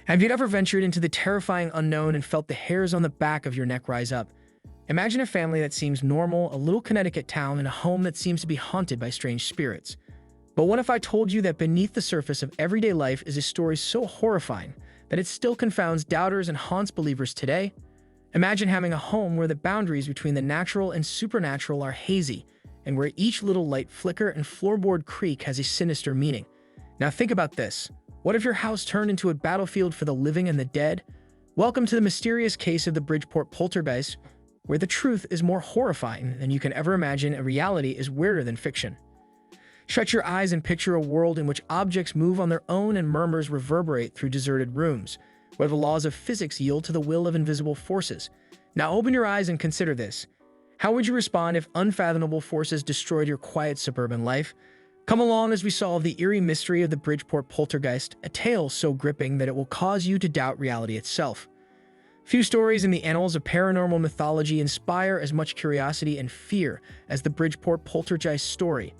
Have you ever ventured into the terrifying unknown and felt the hairs on the back of your neck rise up? Imagine a family that seems normal, a little Connecticut town, and a home that seems to be haunted by strange spirits. But what if I told you that beneath the surface of everyday life is a story so horrifying that it still confounds doubters and haunts believers today? Imagine having a home where the boundaries between the natural and supernatural are hazy, and where each little light flicker and floorboard creak has a sinister meaning. Now think about this. What if your house turned into a battlefield for the living and the dead? Welcome to the mysterious case of the Bridgeport Poltergeist, where the truth is more horrifying than you can ever imagine and reality is weirder than fiction. Shut your eyes and picture a world in which objects move on their own and murmurs reverberate through deserted rooms, where the laws of physics yield to the will of invisible forces. Now open your eyes and consider this. How would you respond if unfathomable forces destroyed your quiet suburban life? Come along as we solve the eerie mystery of the Bridgeport Poltergeist, a tale so gripping that it will cause you to doubt reality itself. Few stories in the annals of paranormal mythology inspire as much curiosity and fear as the Bridgeport Poltergeist story.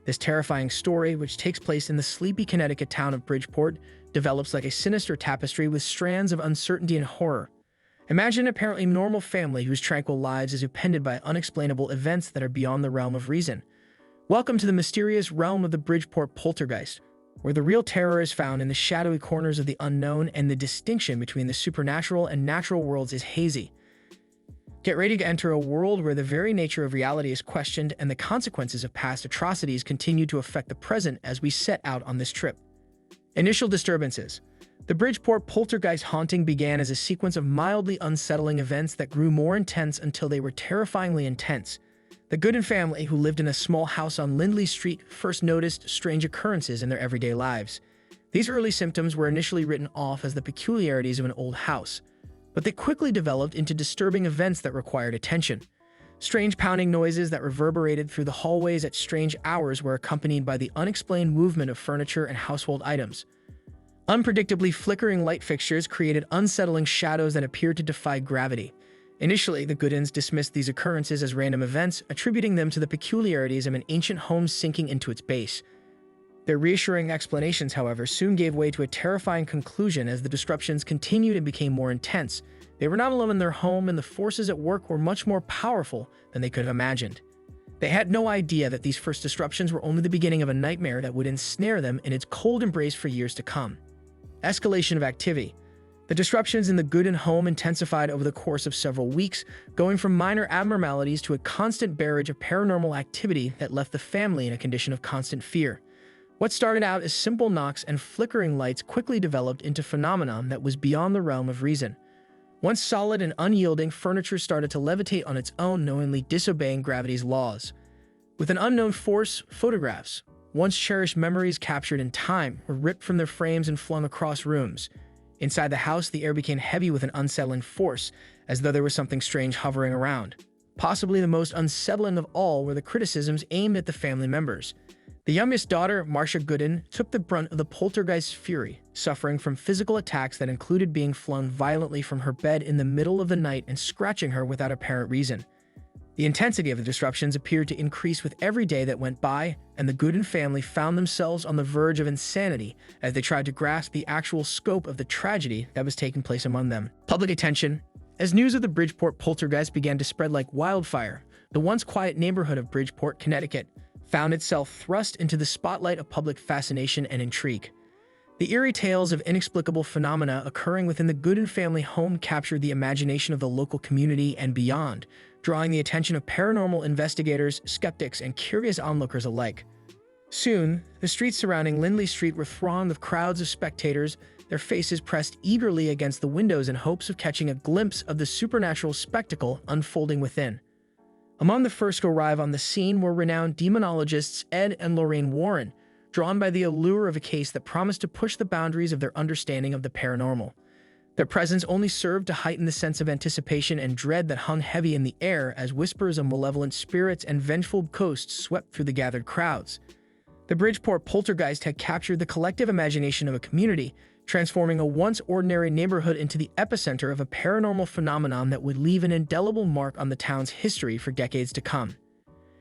This terrifying story, which takes place in the sleepy Connecticut town of Bridgeport, develops like a sinister tapestry with strands of uncertainty and horror. Imagine an apparently normal family whose tranquil lives is upended by unexplainable events that are beyond the realm of reason. Welcome to the mysterious realm of the Bridgeport Poltergeist, where the real terror is found in the shadowy corners of the unknown and the distinction between the supernatural and natural worlds is hazy. Get ready to enter a world where the very nature of reality is questioned and the consequences of past atrocities continue to affect the present as we set out on this trip. Initial disturbances. The Bridgeport Poltergeist haunting began as a sequence of mildly unsettling events that grew more intense until they were terrifyingly intense. The Gooden family, who lived in a small house on Lindley Street, first noticed strange occurrences in their everyday lives. These early symptoms were initially written off as the peculiarities of an old house, but they quickly developed into disturbing events that required attention. Strange pounding noises that reverberated through the hallways at strange hours were accompanied by the unexplained movement of furniture and household items. Unpredictably flickering light fixtures created unsettling shadows that appeared to defy gravity. Initially, the Goodens dismissed these occurrences as random events, attributing them to the peculiarities of an ancient home sinking into its base. Their reassuring explanations, however, soon gave way to a terrifying conclusion as the disruptions continued and became more intense. They were not alone in their home, and the forces at work were much more powerful than they could have imagined. They had no idea that these first disruptions were only the beginning of a nightmare that would ensnare them in its cold embrace for years to come. Escalation of activity. The disruptions in the Gooden home intensified over the course of several weeks, going from minor abnormalities to a constant barrage of paranormal activity that left the family in a condition of constant fear. What started out as simple knocks and flickering lights quickly developed into phenomenon that was beyond the realm of reason. Once solid and unyielding, furniture started to levitate on its own, knowingly disobeying gravity's laws. With an unknown force, photographs, once cherished memories captured in time, were ripped from their frames and flung across rooms. Inside the house, the air became heavy with an unsettling force, as though there was something strange hovering around. Possibly the most unsettling of all were the criticisms aimed at the family members. The youngest daughter, Marcia Gooden, took the brunt of the poltergeist's fury, suffering from physical attacks that included being flung violently from her bed in the middle of the night and scratching her without apparent reason. The intensity of the disruptions appeared to increase with every day that went by, and the Gooden family found themselves on the verge of insanity as they tried to grasp the actual scope of the tragedy that was taking place among them. Public attention. As news of the Bridgeport Poltergeist began to spread like wildfire, the once quiet neighborhood of Bridgeport, Connecticut, found itself thrust into the spotlight of public fascination and intrigue. The eerie tales of inexplicable phenomena occurring within the Gooden family home captured the imagination of the local community and beyond, drawing the attention of paranormal investigators, skeptics, and curious onlookers alike. Soon, the streets surrounding Lindley Street were thronged with crowds of spectators, their faces pressed eagerly against the windows in hopes of catching a glimpse of the supernatural spectacle unfolding within. Among the first to arrive on the scene were renowned demonologists Ed and Lorraine Warren, drawn by the allure of a case that promised to push the boundaries of their understanding of the paranormal. Their presence only served to heighten the sense of anticipation and dread that hung heavy in the air as whispers of malevolent spirits and vengeful ghosts swept through the gathered crowds. The Bridgeport Poltergeist had captured the collective imagination of a community, transforming a once ordinary neighborhood into the epicenter of a paranormal phenomenon that would leave an indelible mark on the town's history for decades to come.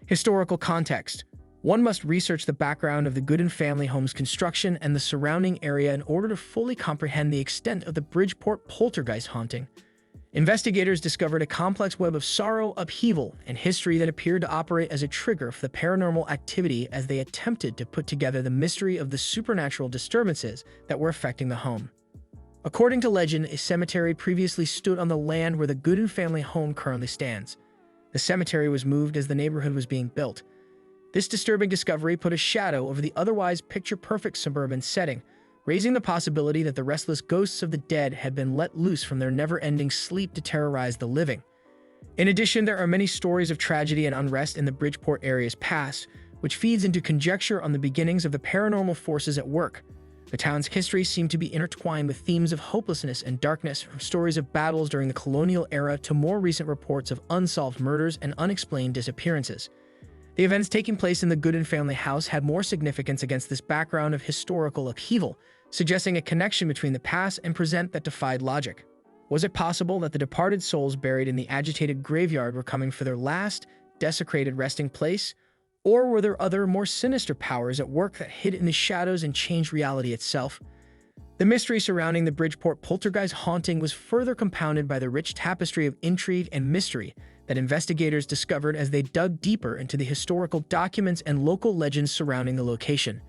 Historical context. One must research the background of the Gooden family home's construction and the surrounding area in order to fully comprehend the extent of the Bridgeport Poltergeist haunting. Investigators discovered a complex web of sorrow, upheaval, and history that appeared to operate as a trigger for the paranormal activity as they attempted to put together the mystery of the supernatural disturbances that were affecting the home. According to legend, a cemetery previously stood on the land where the Gooden family home currently stands. The cemetery was moved as the neighborhood was being built. This disturbing discovery put a shadow over the otherwise picture-perfect suburban setting, raising the possibility that the restless ghosts of the dead had been let loose from their never-ending sleep to terrorize the living. In addition, there are many stories of tragedy and unrest in the Bridgeport area's past, which feeds into conjecture on the beginnings of the paranormal forces at work. The town's history seemed to be intertwined with themes of hopelessness and darkness, from stories of battles during the colonial era to more recent reports of unsolved murders and unexplained disappearances. The events taking place in the Gooden family house had more significance against this background of historical upheaval, suggesting a connection between the past and present that defied logic. Was it possible that the departed souls buried in the agitated graveyard were coming for their last, desecrated resting place? Or were there other, more sinister powers at work that hid in the shadows and changed reality itself? The mystery surrounding the Bridgeport Poltergeist haunting was further compounded by the rich tapestry of intrigue and mystery that investigators discovered as they dug deeper into the historical documents and local legends surrounding the location.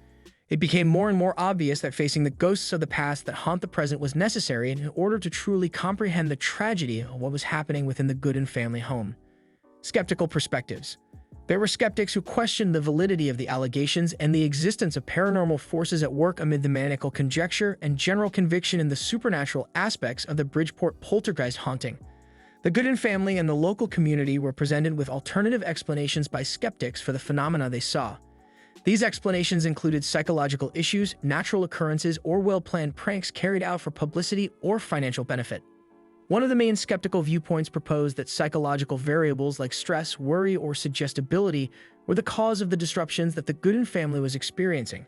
It became more and more obvious that facing the ghosts of the past that haunt the present was necessary in order to truly comprehend the tragedy of what was happening within the Gooden family home. Skeptical perspectives. There were skeptics who questioned the validity of the allegations and the existence of paranormal forces at work amid the maniacal conjecture and general conviction in the supernatural aspects of the Bridgeport Poltergeist haunting. The Gooden family and the local community were presented with alternative explanations by skeptics for the phenomena they saw. These explanations included psychological issues, natural occurrences, or well-planned pranks carried out for publicity or financial benefit. One of the main skeptical viewpoints proposed that psychological variables like stress, worry, or suggestibility were the cause of the disruptions that the Gooden family was experiencing.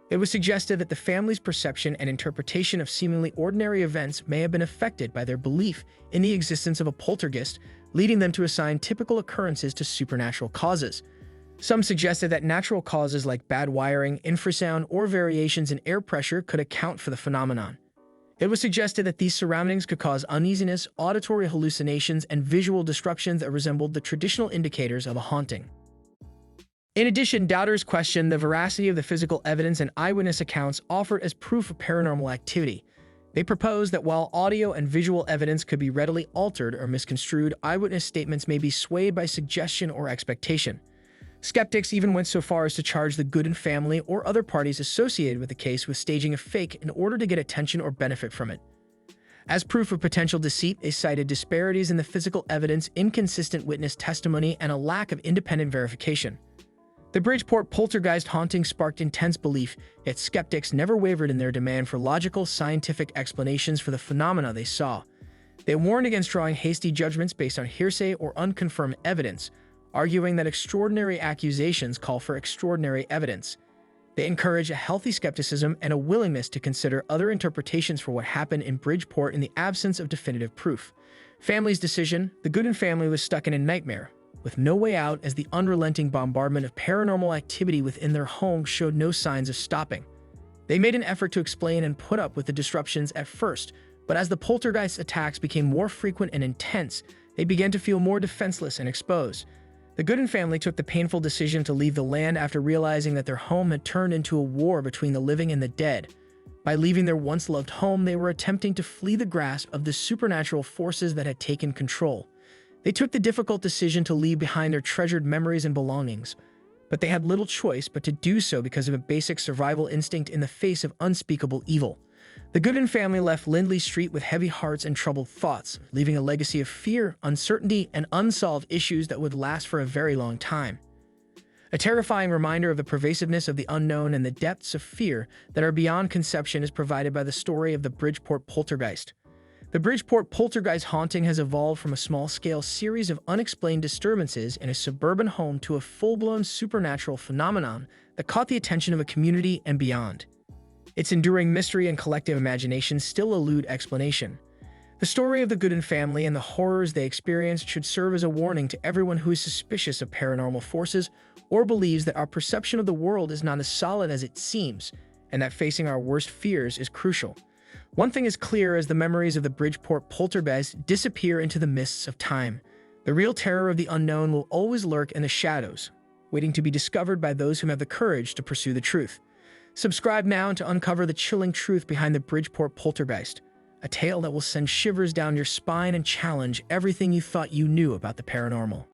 It was suggested that the family's perception and interpretation of seemingly ordinary events may have been affected by their belief in the existence of a poltergeist, leading them to assign typical occurrences to supernatural causes. Some suggested that natural causes like bad wiring, infrasound, or variations in air pressure could account for the phenomenon. It was suggested that these surroundings could cause uneasiness, auditory hallucinations, and visual disruptions that resembled the traditional indicators of a haunting. In addition, doubters questioned the veracity of the physical evidence and eyewitness accounts offered as proof of paranormal activity. They proposed that while audio and visual evidence could be readily altered or misconstrued, eyewitness statements may be swayed by suggestion or expectation. Skeptics even went so far as to charge the Gooden family or other parties associated with the case with staging a fake in order to get attention or benefit from it. As proof of potential deceit, they cited disparities in the physical evidence, inconsistent witness testimony, and a lack of independent verification. The Bridgeport Poltergeist haunting sparked intense belief, yet skeptics never wavered in their demand for logical, scientific explanations for the phenomena they saw. They warned against drawing hasty judgments based on hearsay or unconfirmed evidence, arguing that extraordinary accusations call for extraordinary evidence. They encourage a healthy skepticism and a willingness to consider other interpretations for what happened in Bridgeport in the absence of definitive proof. Family's decision: the Gooden family was stuck in a nightmare, with no way out as the unrelenting bombardment of paranormal activity within their home showed no signs of stopping. They made an effort to explain and put up with the disruptions at first, but as the poltergeist attacks became more frequent and intense, they began to feel more defenseless and exposed. The Gooden family took the painful decision to leave the land after realizing that their home had turned into a war between the living and the dead. By leaving their once-loved home, they were attempting to flee the grasp of the supernatural forces that had taken control. They took the difficult decision to leave behind their treasured memories and belongings, but they had little choice but to do so because of a basic survival instinct in the face of unspeakable evil. The Gooden family left Lindley Street with heavy hearts and troubled thoughts, leaving a legacy of fear, uncertainty, and unsolved issues that would last for a very long time. A terrifying reminder of the pervasiveness of the unknown and the depths of fear that are beyond conception is provided by the story of the Bridgeport Poltergeist. The Bridgeport Poltergeist haunting has evolved from a small-scale series of unexplained disturbances in a suburban home to a full-blown supernatural phenomenon that caught the attention of a community and beyond. Its enduring mystery and collective imagination still elude explanation. The story of the Gooden family and the horrors they experienced should serve as a warning to everyone who is suspicious of paranormal forces or believes that our perception of the world is not as solid as it seems, and that facing our worst fears is crucial. One thing is clear as the memories of the Bridgeport Poltergeist disappear into the mists of time. The real terror of the unknown will always lurk in the shadows, waiting to be discovered by those who have the courage to pursue the truth. Subscribe now to uncover the chilling truth behind the Bridgeport Poltergeist, a tale that will send shivers down your spine and challenge everything you thought you knew about the paranormal.